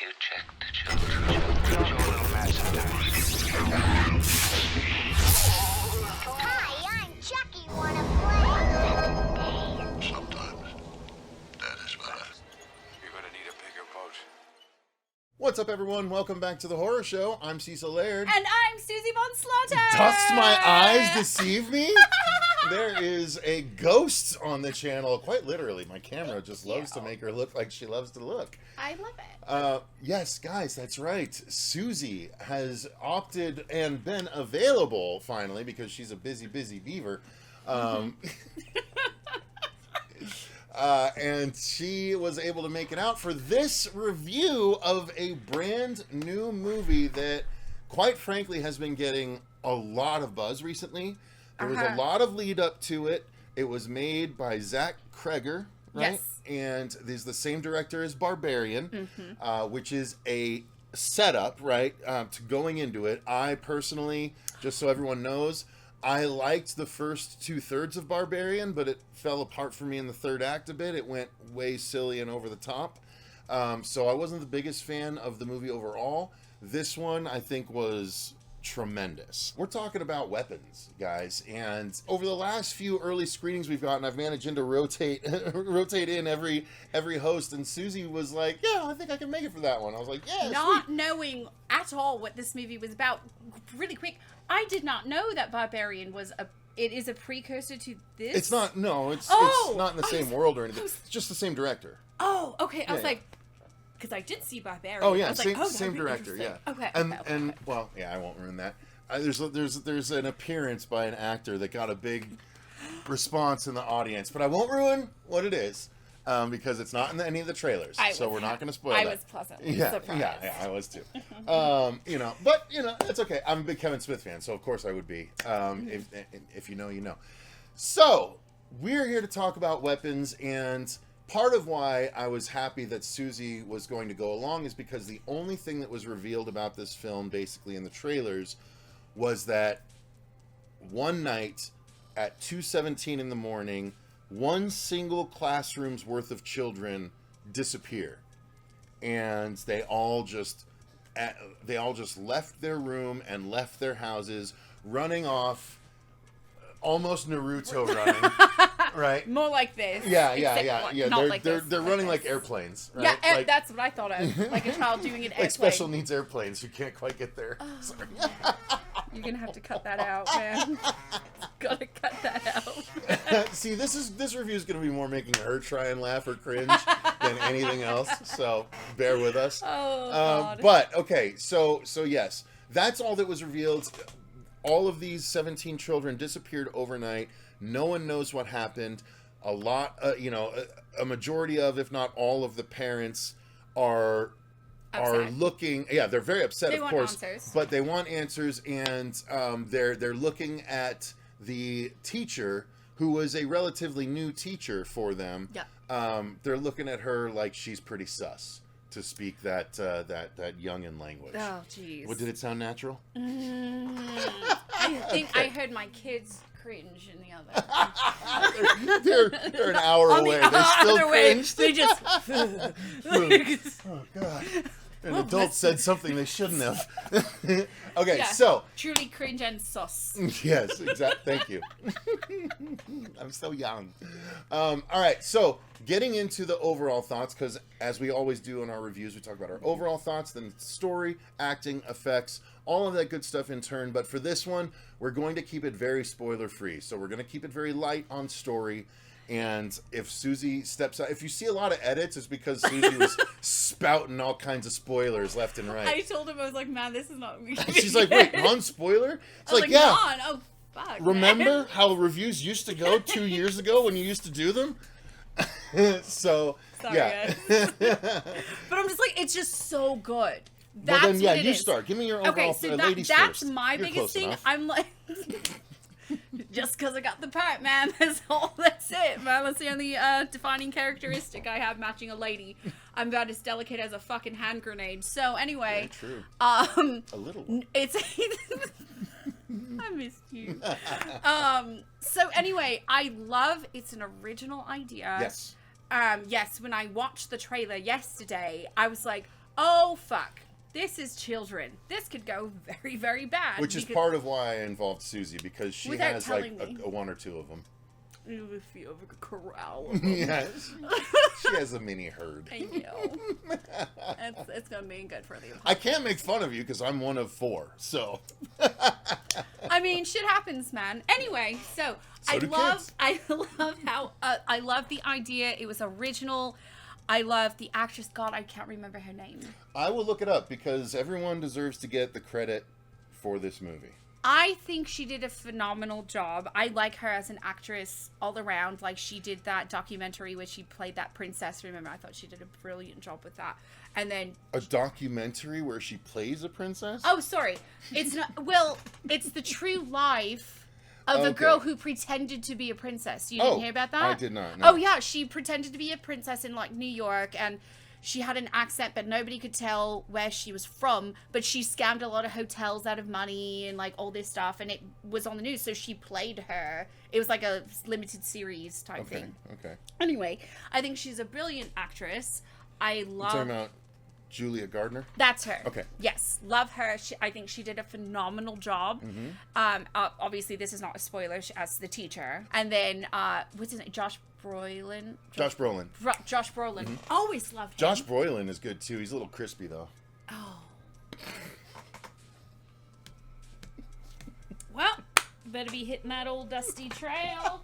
you check the children? Show a little match sometimes. Hi, I'm Chucky. Wanna play? Sometimes. That is what You're gonna need a bigger boat. What's up, everyone? Welcome back to the horror show. I'm Cecil Laird. And I'm Susie von Slaughter. Dost my eyes deceive me? There is a ghost on the channel. Quite literally, my camera just loves to make her look like she loves to look. I love it. Yes, guys, that's right. Susie has opted and been available finally because she's a busy beaver. And she was able to make it out for this review of a brand new movie that, quite frankly, has been getting a lot of buzz recently. There was a lot of lead up to it. It was made by Zach Kreger, right? Yes. And he's the same director as Barbarian, which is a setup, right, to going into it. I personally, just so everyone knows, I liked the first 2/3 of Barbarian, but it fell apart for me in the third act a bit. It went way silly and over the top. So I wasn't the biggest fan of the movie overall. This one, I think, was tremendous. We're talking about weapons, guys, and over the last few early screenings we've gotten, I've managed to rotate in every host, and Susie was like, yeah, I think I can make it for that one. I was like, yeah, Not sweet. knowing at all what this movie was about, really quick, I did not know that Barbarian was it is a precursor to this. It's not, no, it's not in the same world or anything. It's just the same director. Oh, okay. I was Yeah. like, because I did see Barbarian. Oh yeah, I was same, like, oh, same that'd be director. Yeah. interesting. Okay. And well, yeah, I won't ruin that. There's an appearance by an actor that got a big response in the audience, but I won't ruin what it is because it's not in any of the trailers. So we're not going to spoil that. I was pleasantly surprised. Yeah, I was too. But it's okay. I'm a big Kevin Smith fan, so of course I would be. If you know, you know. So we're here to talk about weapons, and part of why I was happy that Susie was going to go along is because the only thing that was revealed about this film, basically in the trailers, was that one night at 2:17 in the morning, one single classroom's worth of children disappear, and they all just left their room and left their houses, running off, almost Naruto running. Right. More like this. Yeah. They're running like airplanes. Right? Yeah, like, that's what I thought of. Like a child doing an airplane. like special needs airplanes who can't quite get there. Sorry. You're gonna have to cut that out, man. Gotta cut that out. See, this review is gonna be more making her try and laugh or cringe than anything else. So bear with us. Oh God. But okay, so yes, that's all that was revealed. All of these 17 children disappeared overnight. No one knows what happened. A majority of, if not all of the parents are looking. Yeah, they're very upset, They of want course, answers. but they want answers, and they're looking at the teacher, who was a relatively new teacher for them. Yeah. They're looking at her like she's pretty sus, to speak that youngin language. Oh, jeez. What, did it sound natural? I think I heard my kids cringe in the other. they're an hour away. They still cringe. They just. Oh God! An adult said something they shouldn't have. Okay, Yeah. so Truly cringe and sus. yes, exactly. Thank you. I'm so young. All right, so getting into the overall thoughts, because as we always do in our reviews, we talk about our overall thoughts, then story, acting, effects, all of that good stuff in turn. But for this one, we're going to keep it very spoiler free. So we're going to keep it very light on story. And if Susie steps out, if you see a lot of edits, it's because Susie was spouting all kinds of spoilers left and right. I told him, I was like, man, this is not me. She's like, wait, non-spoiler? It's I was like, yeah. Non. Oh, fuck. Remember man. how reviews used to go 2 years ago when you used to do them? So, Sorry, yeah. guys. But I'm just like, it's just so good. Well, That's then, yeah, what it you is. start. Give me your overall Okay, so ladies that's first. my You're biggest close thing. enough. I'm like, just because I got the part, man. That's all. That's it, man. That's the only defining characteristic I have matching a lady. I'm about as delicate as a fucking hand grenade. So anyway, Very true. A little one. it's. I missed you. So anyway, I love. It's an original idea. Yes. Yes. When I watched the trailer yesterday, I was like, oh fuck, this is children. This could go very, very bad. Which is part of why I involved Susie, because she Without has like telling me. a one or two of them. If you have a corral of them. Yes. She has a mini herd. I know. It's gonna be good for the I can't make fun of you because I'm one of 4, so. I mean, shit happens, man. Anyway, so I do love how I love the idea. It was original. I love the actress. God, I can't remember her name. I will look it up because everyone deserves to get the credit for this movie. I think she did a phenomenal job. I like her as an actress all around. Like, she did that documentary where she played that princess. Remember, I thought she did a brilliant job with that. And then A documentary where she plays a princess? oh, sorry, it's not. Well, it's the true life of a Okay. girl who pretended to be a princess. You didn't hear about that? I did not. No. Oh yeah, she pretended to be a princess in like New York, and she had an accent, but nobody could tell where she was from. But she scammed a lot of hotels out of money and like all this stuff, and it was on the news. So she played her. It was like a limited series type Okay. thing. Okay. Anyway, I think she's a brilliant actress. I You're love. talking about Julia Gardner? That's her. Okay. Yes, love her. I think she did a phenomenal job. Obviously, this is not a spoiler. As the teacher, and then what's his name? Josh Brolin. Josh Brolin. Josh Brolin. Always loved him. Josh Brolin is good too. He's a little crispy though. Oh. Well, better be hitting that old dusty trail.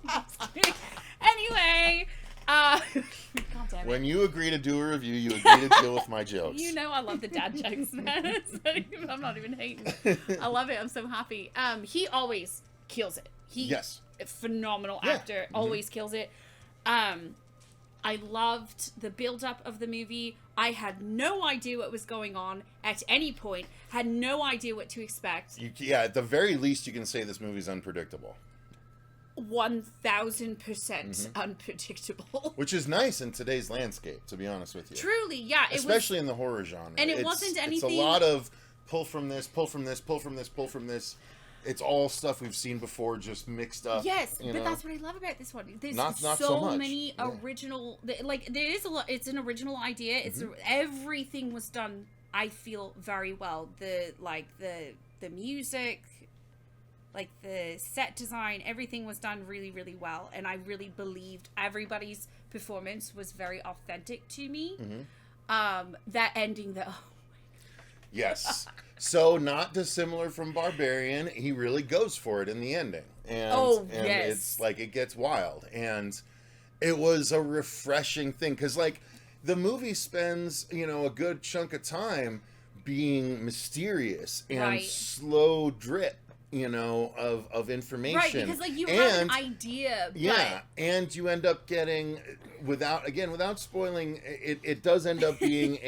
Anyway, God damn it. When you agree to do a review, you agree to deal with my jokes. You know I love the dad jokes, man. I'm not even hating. I love it. I'm so happy. He always kills it. Yes. A phenomenal Yeah. actor. Always kills it. I loved the build-up of the movie. I had no idea what was going on at any point. Had no idea what to expect. Yeah, at the very least, you can say this movie's unpredictable. 1000% unpredictable. Which is nice in today's landscape, to be honest with you. Truly, yeah. It Especially in the horror genre. And it wasn't It's anything- a lot of pull from this, pull from this, pull from this, pull from this. It's all stuff we've seen before, just mixed up. Yes, you but know? that's what I love about this one. There's Not so, so much. many Yeah. original, like there is a lot. It's an original idea. It's Mm-hmm. everything was done. I feel very well. The music, like the set design, everything was done really, really well, and I really believed everybody's performance was very authentic to me. Mm-hmm. That ending though. Yes. So not dissimilar from Barbarian, he really goes for it in the ending. And Yes. It's like it gets wild. And it was a refreshing thing. Because like the movie spends, a good chunk of time being mysterious and Right. slow drip, of information. Right, because like you have an idea, but Yeah, and you end up getting, without spoiling, it does end up being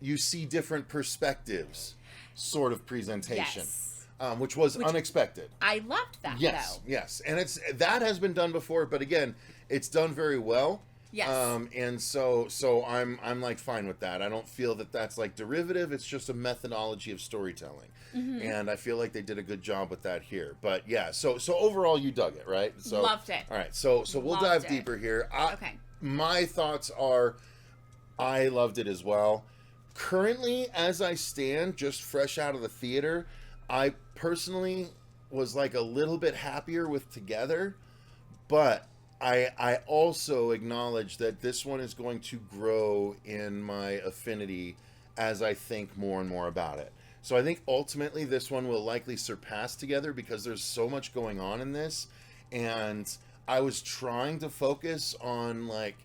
you see different perspectives sort of presentation, yes. which was unexpected. I loved that Yes, though. yes, and that has been done before, but again, it's done very well. Yes. And so I'm like fine with that. I don't feel that that's like derivative. It's just a methodology of storytelling, and I feel like they did a good job with that here. But yeah, so overall you dug it, right? So Loved it. All right, so we'll Loved dive it. deeper here. Okay. My thoughts are, I loved it as well. Currently, as I stand, just fresh out of the theater, I personally was like a little bit happier with Together, but I also acknowledge that this one is going to grow in my affinity as I think more and more about it. So I think ultimately this one will likely surpass Together because there's so much going on in this, and I was trying to focus on like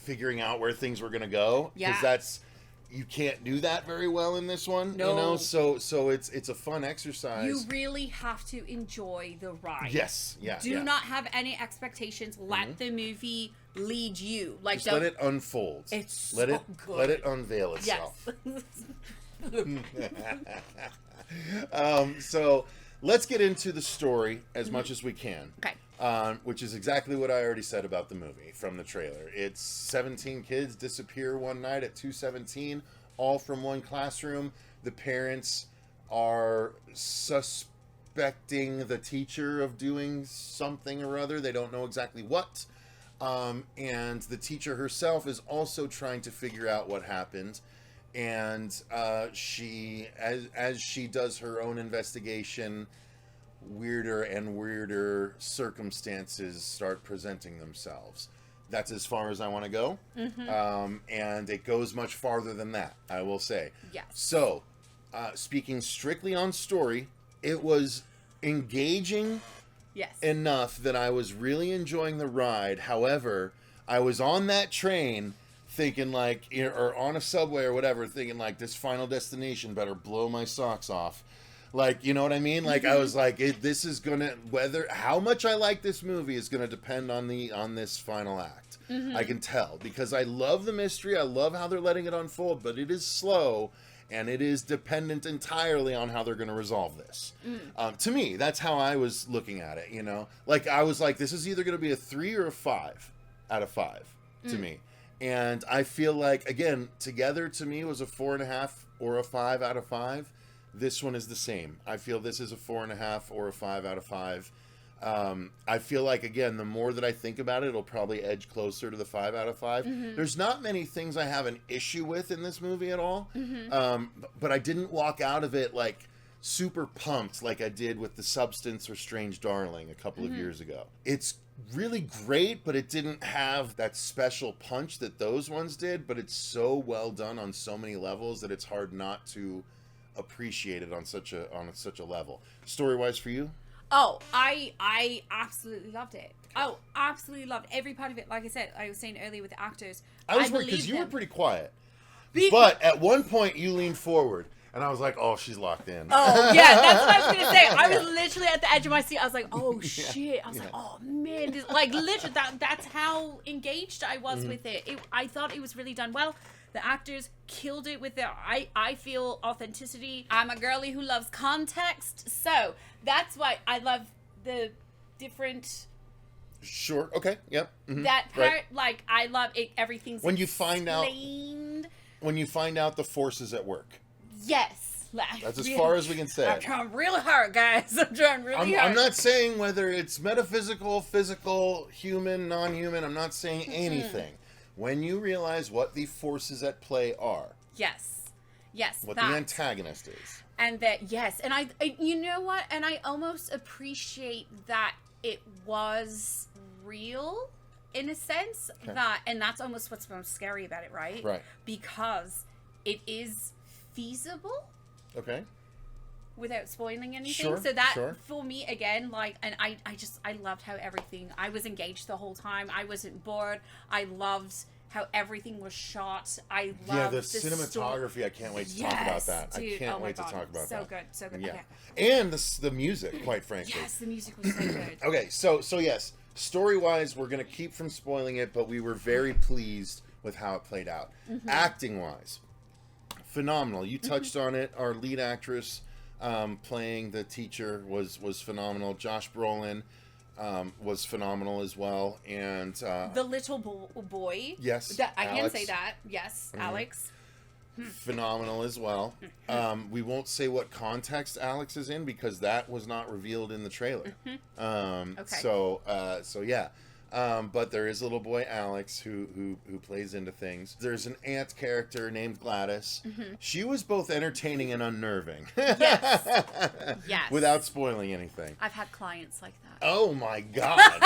figuring out where things were going to go, because Yeah. you can't do that very well in this one. No. So it's a fun exercise. You really have to enjoy the ride. Yes, yeah. Do yeah. not have any expectations. Let the movie lead you. Like, Just let it unfold. It's let so it good. let it unveil itself. Yes. So let's get into the story as much as we can. Okay. Which is exactly what I already said about the movie from the trailer. It's 17 kids disappear one night at 2:17, all from one classroom. The parents are suspecting the teacher of doing something or other. They don't know exactly what. And the teacher herself is also trying to figure out what happened. And she, as she does her own investigation, weirder and weirder circumstances start presenting themselves. That's as far as I want to go. And it goes much farther than that, I will say. Yes. So, speaking strictly on story, it was engaging enough that I was really enjoying the ride. However, I was on that train thinking like, or on a subway or whatever, thinking like, this final destination better blow my socks off. Like, you know what I mean? Like, I was like, this is gonna, how much I like this movie is gonna depend on this final act. I can tell, because I love the mystery, I love how they're letting it unfold, but it is slow, and it is dependent entirely on how they're gonna resolve this. To me, that's how I was looking at it, you know? Like, I was like, this is either gonna be a 3 or a 5 out of 5 to me. And I feel like, again, together to me was a 4.5 or a 5 out of 5. This one is the same. I feel this is a 4.5 or a 5 out of 5. I feel like, again, the more that I think about it, it'll probably edge closer to the 5 out of 5. There's not many things I have an issue with in this movie at all. But I didn't walk out of it like super pumped like I did with The Substance or Strange Darling a couple of years ago. It's really great, but it didn't have that special punch that those ones did, but it's so well done on so many levels that it's hard not to appreciate it on such a level. Story wise for you? Oh, I absolutely loved it. Oh, absolutely loved every part of it. Like I said, I was saying earlier with the actors. I was worried because you were pretty quiet. But at one point you leaned forward and I was like, oh, she's locked in. Oh, yeah, that's what I was going to say. I was literally at the edge of my seat. I was like, oh, shit. I was like, oh, man. Like, literally, that's how engaged I was with it. I thought it was really done well. The actors killed it with their, I feel, authenticity. I'm a girly who loves context. So that's why I love the different... Sure. Okay. Yep. That part, like, I love it. Everything's when you find out the forces at work. Yes. That's as far as we can say. I'm trying really hard, guys. I'm trying really hard. I'm not saying whether it's metaphysical, physical, human, non-human. I'm not saying anything. When you realize what the forces at play are. Yes. What the antagonist is. And that, yes. And I, you know what? And I almost appreciate that it was real in a sense. Okay. And that's almost what's most scary about it, right? Right. Because it is feasible. Okay. Without spoiling anything. Sure, so that, for me, again, like, and I loved how everything, I was engaged the whole time. I wasn't bored. I loved how everything was shot. I loved the cinematography. I can't wait to talk about that. Dude, I can't wait to talk about that. So good. Yeah. Okay. And the music, quite frankly. Yes, the music was so good. Okay, so yes, story-wise, we're going to keep from spoiling it, but we were very pleased with how it played out. Acting-wise, phenomenal. You touched on it. Our lead actress playing the teacher was phenomenal. Josh Brolin was phenomenal as well. And the little boy. Yes, I can Alex. say that. Yes, Alex. Phenomenal as well. We won't say what context Alex is in because that was not revealed in the trailer. Okay. So yeah. But there is a little boy Alex who plays into things. There's an aunt character named Gladys. She was both entertaining and unnerving. Yes. Yes. Without spoiling anything. I've had clients like that. Oh my god.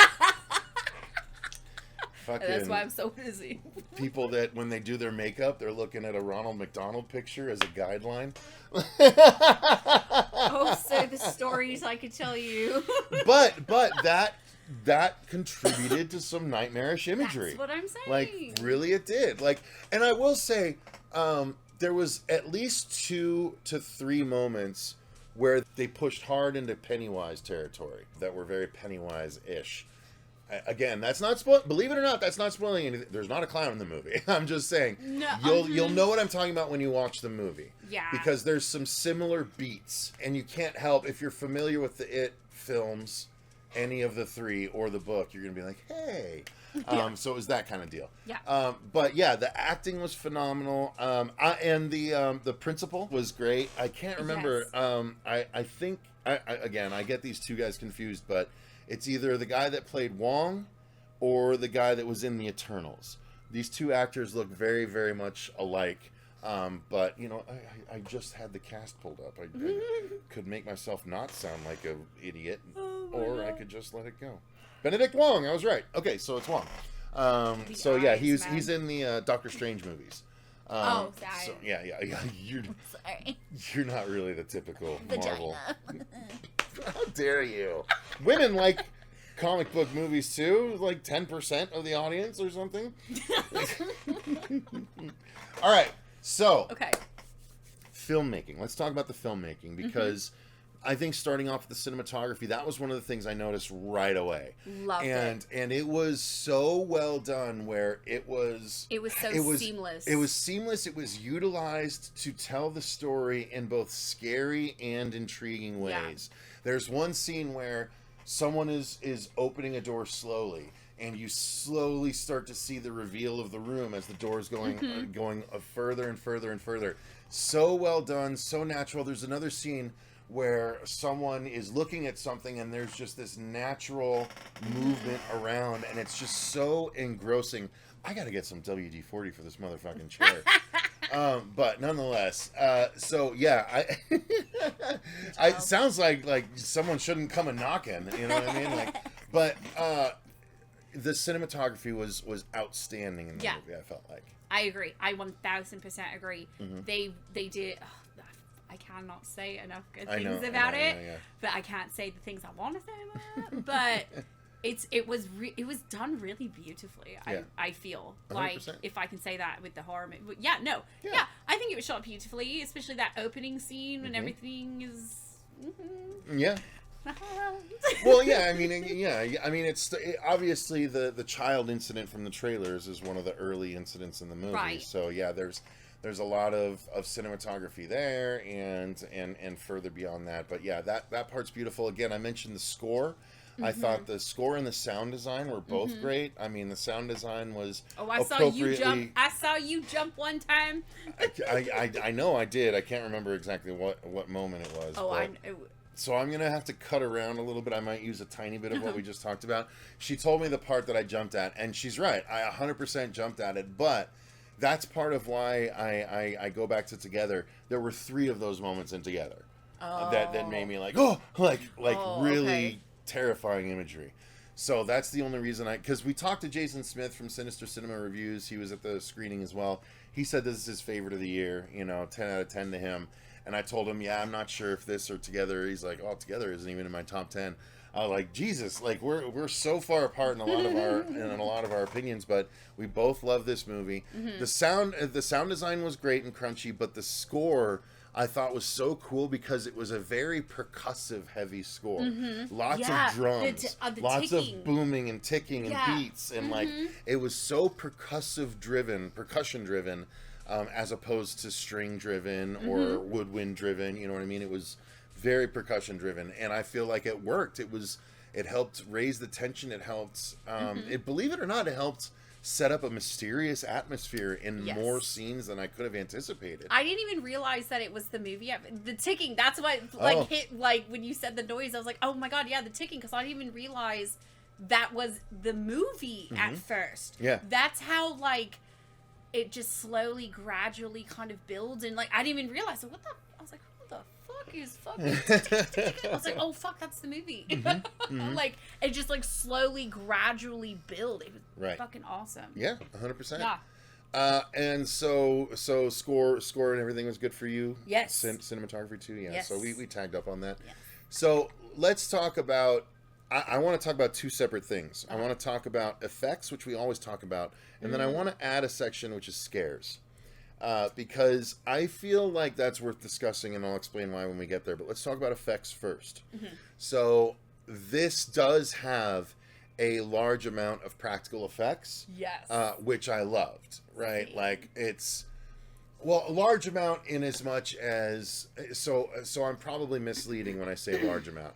Fucking That's why I'm so busy. people that when they do their makeup, they're looking at a Ronald McDonald picture as a guideline. Oh, so the stories I could tell you. but that contributed to some nightmarish imagery. That's what I'm saying. Like, really it did. Like, and I will say, there was at least 2 to 3 moments where they pushed hard into Pennywise territory that were very Pennywise-ish. Again, that's not believe it or not, that's not spoiling anything. There's not a clown in the movie. I'm just saying. No, you'll know what I'm talking about when you watch the movie. Yeah. Because there's some similar beats, and you can't help if you're familiar with the It films, any of the 3 or the book, you're gonna be like, hey. So it was that kind of deal. Yeah. But yeah, the acting was phenomenal. And the principal was great. I can't remember. Yes. I think I get these 2 guys confused, but it's either the guy that played Wong or the guy that was in the Eternals. These two actors look very, very much alike. But, you know, I just had the cast pulled up. I could make myself not sound like an idiot, or I could just let it go. Benedict Wong, I was right. Okay, so it's Wong. So yeah, he's in the Doctor Strange movies. Sorry. So, yeah. Sorry. You're not really the typical Marvel. Vagina. How dare you? Women like comic book movies too, like 10% of the audience or something. All right, so Okay. filmmaking. Let's talk about the filmmaking, because I think starting off with the cinematography, that was one of the things I noticed right away. Loved it. And it was so well done, where it was seamless. It was seamless. It was utilized to tell the story in both scary and intriguing ways. Yeah. There's one scene where someone is opening a door slowly, and you slowly start to see the reveal of the room as the door is going further and further and further. So well done, so natural. There's another scene where someone is looking at something and there's just this natural movement around, and it's just so engrossing. I gotta get some WD-40 for this motherfucking chair. But nonetheless, so yeah, it sounds like someone shouldn't come a knocking, you know what I mean? Like, but the cinematography was outstanding in the movie, I felt like. I agree. I 1000% agree. Mm-hmm. They did. I cannot say enough good things about it, but I can't say the things I want to say about it. But it was done really beautifully. Yeah. I feel 100%. like, if I can say that with the horror movie. Yeah, I think it was shot beautifully, especially that opening scene when everything is. Yeah. Well, yeah, I mean, it's obviously the child incident from the trailers is one of the early incidents in the movie. Right. So yeah, there's a lot of cinematography there and further beyond that. But yeah, that part's beautiful. Again, I mentioned the score. I thought the score and the sound design were both great. I mean, the sound design was I saw you jump one time. I know I did. I can't remember exactly what moment it was. So I'm going to have to cut around a little bit. I might use a tiny bit of what we just talked about. She told me the part that I jumped at, and she's right. I 100% jumped at it, but that's part of why I go back to Together. There were 3 of those moments in Together that made me like really terrifying imagery. So that's the only reason because we talked to Jason Smith from Sinister Cinema Reviews. He was at the screening as well. He said this is his favorite of the year, 10 out of 10 to him. And I told him, I'm not sure if this or Together. He's like, Together isn't even in my top 10. I was like, Jesus, like we're so far apart in a lot of our opinions, but we both love this movie. The sound design was great and crunchy, but the score I thought was so cool because it was a very percussive heavy score. Lots of drums, the lots ticking. of booming and ticking and beats, and like it was so percussion driven. As opposed to string driven or woodwind driven, you know what I mean? It was very percussion driven, and I feel like it worked. It helped raise the tension. It helped, believe it or not, it helped set up a mysterious atmosphere in more scenes than I could have anticipated. I didn't even realize that it was the movie. The ticking, that's what hit, when you said the noise, I was like, oh my god, yeah, the ticking, because I didn't even realize that was the movie at first. Yeah. That's how, it just slowly, gradually kind of builds, and I didn't even realize. I was like, who the fuck is fucking? I was like, oh fuck, that's the movie. It just slowly, gradually build. It was fucking awesome. Yeah, 100%. Yeah. And so score and everything was good for you. Yes. Cinematography too. Yeah. Yes. So we tagged up on that. Yes. So let's talk about. I want to talk about 2 separate things. I want to talk about effects, which we always talk about, and then I want to add a section which is scares, because I feel like that's worth discussing, and I'll explain why when we get there. But let's talk about effects first. So this does have a large amount of practical effects, Yes. Which I loved. Right, a large amount in as much as so I'm probably misleading when I say large amount.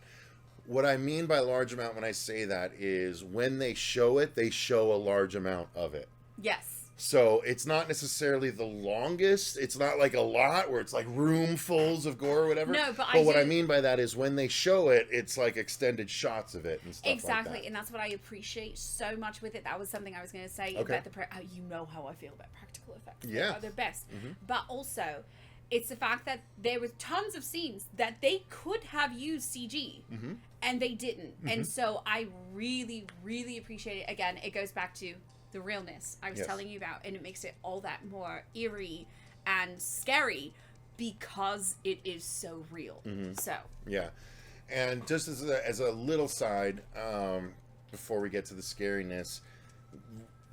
What I mean by large amount when I say that is when they show it, they show a large amount of it. Yes. So it's not necessarily the longest. It's not like a lot where it's like roomfuls of gore or whatever. No, but what I mean by that is when they show it, it's like extended shots of it and stuff exactly, like that. and that's what I appreciate so much with it. That was something I was going to say Okay. about you know how I feel about practical effects. Yeah. They are the best. But also, it's the fact that there were tons of scenes that they could have used CG, and they didn't. And so I really, really appreciate it. Again, it goes back to the realness I was telling you about, and it makes it all that more eerie and scary because it is so real. So Yeah. And just as a little side, before we get to the scariness,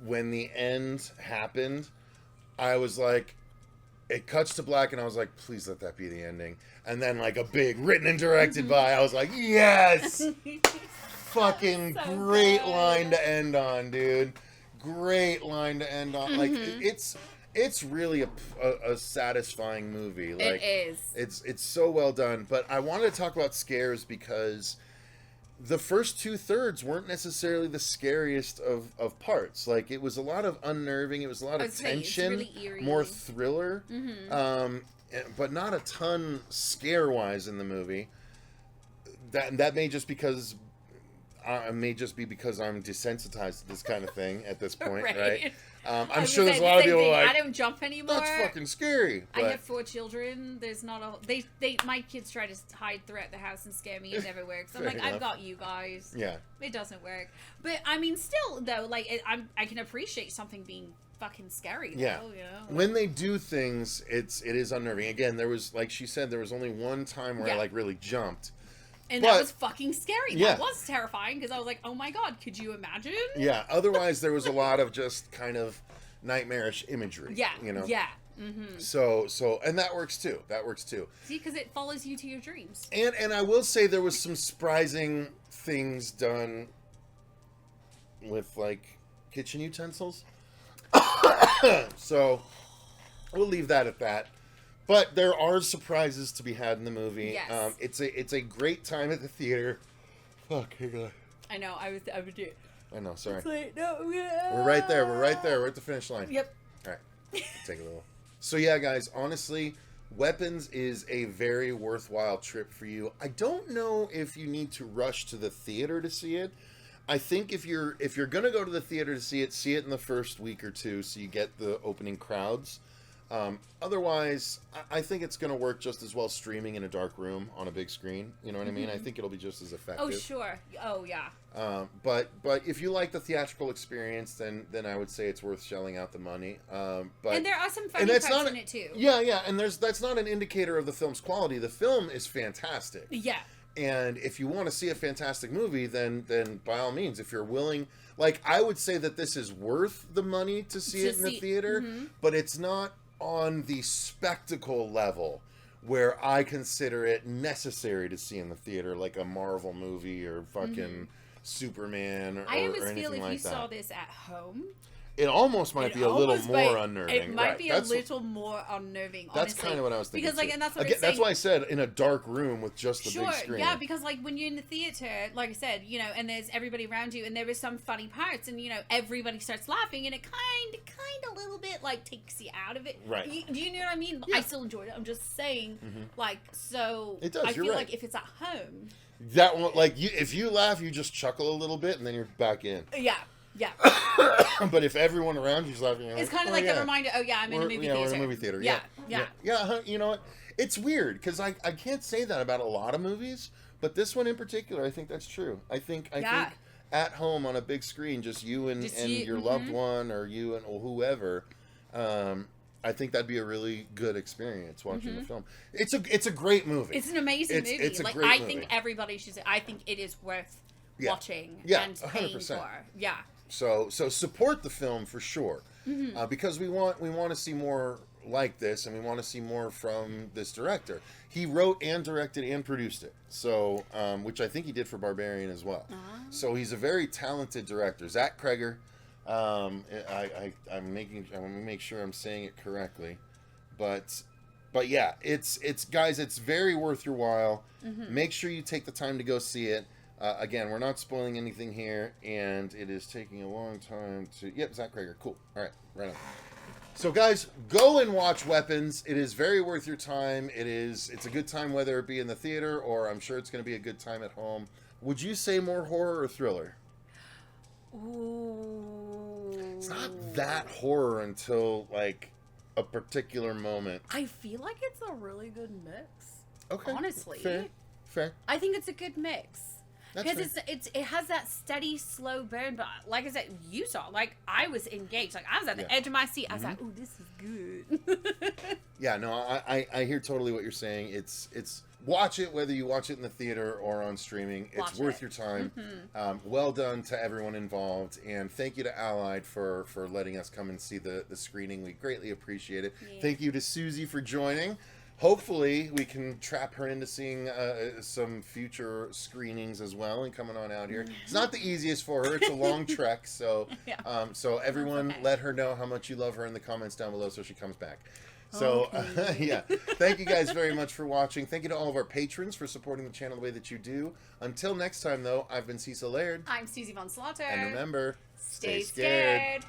when the end happened, I was like, it cuts to black, and I was like, please let that be the ending. And then, like, a big written and directed by, I was like, yes! Fucking So great good. line to end on, dude. Great line to end on. Like, it's really a satisfying movie. Like, it is. It's so well done. But I wanted to talk about scares because the first 2/3 weren't necessarily the scariest of parts. Like, it was a lot of unnerving. It was a lot of tension, it's really eerie. more thriller, but not a ton scare-wise in the movie. That may just because be because I'm desensitized to this kind of thing at this point, right? I'm sure there's a lot of people like, I don't jump anymore. that's fucking scary. I But have 4 children. There's not a my kids try to hide throughout the house and scare me. It never works. I'm Fair like, enough. I've got you guys. yeah. It doesn't work. But I mean, still though, like I can appreciate something being fucking scary. Though, Yeah. you know? When they do things, it is unnerving. Again, there was, like she said, there was only one time where I Yeah. like really jumped. And But- that was fucking scary. Yeah. That was terrifying because I was like, oh my god, could you imagine? Yeah. Otherwise, there was a lot of just kind of nightmarish imagery. Yeah. You know. Yeah. So and that works too. See, because it follows you to your dreams. And I will say there was some surprising things done with like kitchen utensils. So we'll leave that at that. But there are surprises to be had in the movie. Yes. It's a great time at the theater. Fuck, here you go. I know. I would do. I know. Sorry. Like, no, We're right there. We're at the finish line. Yep. All right. Take a little. So yeah, guys. Honestly, Weapons is a very worthwhile trip for you. I don't know if you need to rush to the theater to see it. I think if you're gonna go to the theater to see it in the first week or two, so you get the opening crowds. Otherwise, I think it's going to work just as well streaming in a dark room on a big screen. You know what I mean? I think it'll be just as effective. Oh sure. Oh yeah. But if you like the theatrical experience, then I would say it's worth shelling out the money. But And there are some funny that's parts not in it too. Yeah, and that's not an indicator of the film's quality. The film is fantastic. Yeah. And if you want to see a fantastic movie, then by all means, if you're willing, like I would say that this is worth the money to see it in the theater, but it's not on the spectacle level where I consider it necessary to see in the theater, like a Marvel movie or fucking Superman or I always anything feel if like you that. saw this at home, It almost might be a little almost more might- unnerving. It might right. be a little more unnerving. That's honestly. kind of what I was thinking. Because like, too. and that's what Again, I'm saying. that's why I said in a dark room with just the Sure, big screen. yeah, because like when you're in the theater, like I said, you know, and there's everybody around you, and there is some funny parts, and you know, everybody starts laughing, and it kind of a little bit like takes you out of it. Right. Do you know what I mean? Yeah. I still enjoyed it. I'm just saying, like, so. It does, I you're feel right. like if it's at home. That one, like, if you laugh, you just chuckle a little bit, and then you're back in. Yeah. Yeah. But if everyone around you's laughing, you're It's like, kind of oh, like yeah. the reminder. Oh yeah, I'm in a movie theater. We're in a movie theater. Yeah. Yeah. You know what? It's weird because I can't say that about a lot of movies, but this one in particular, I think that's true. I think at home on a big screen, just you and your loved one, or you and whoever. I think that'd be a really good experience watching the film. It's a great movie. It's an amazing movie. It's a like great I movie. think everybody should. I think it is worth watching Yeah, and paying 100%. for. Yeah. So support the film for sure, because we want to see more like this, and we want to see more from this director. He wrote and directed and produced it, so which I think he did for Barbarian as well. So he's a very talented director. Zach Kreger. I'm gonna make sure I'm saying it correctly, but yeah, it's guys, it's very worth your while. Make sure you take the time to go see it. Again, we're not spoiling anything here, and it is taking a long time to... Yep, Zach Krager. Cool. All right, right on. So, guys, go and watch Weapons. It is very worth your time. It's a good time, whether it be in the theater, or I'm sure it's going to be a good time at home. Would you say more horror or thriller? Ooh. It's not that horror until, like, a particular moment. I feel like it's a really good mix. Okay. Honestly. Fair. I think it's a good mix. That's Because it has that steady, slow burn, but like I said, you saw, like, I was engaged. Like, I was at the edge of my seat. I was like, ooh, this is good. Yeah, no, I hear totally what you're saying. It's watch it, whether you watch it in the theater or on streaming. It's worth your time. Well done to everyone involved, and thank you to Allied for letting us come and see the screening. We greatly appreciate it. Yeah. Thank you to Susie for joining. Hopefully, we can trap her into seeing some future screenings as well and coming on out here. It's not the easiest for her. It's a long trek, so so everyone let her know how much you love her in the comments down below so she comes back. So, yeah. Thank you guys very much for watching. Thank you to all of our patrons for supporting the channel the way that you do. Until next time, though, I've been Cecil Laird. I'm Susie Von Slaughter. And remember, stay scared.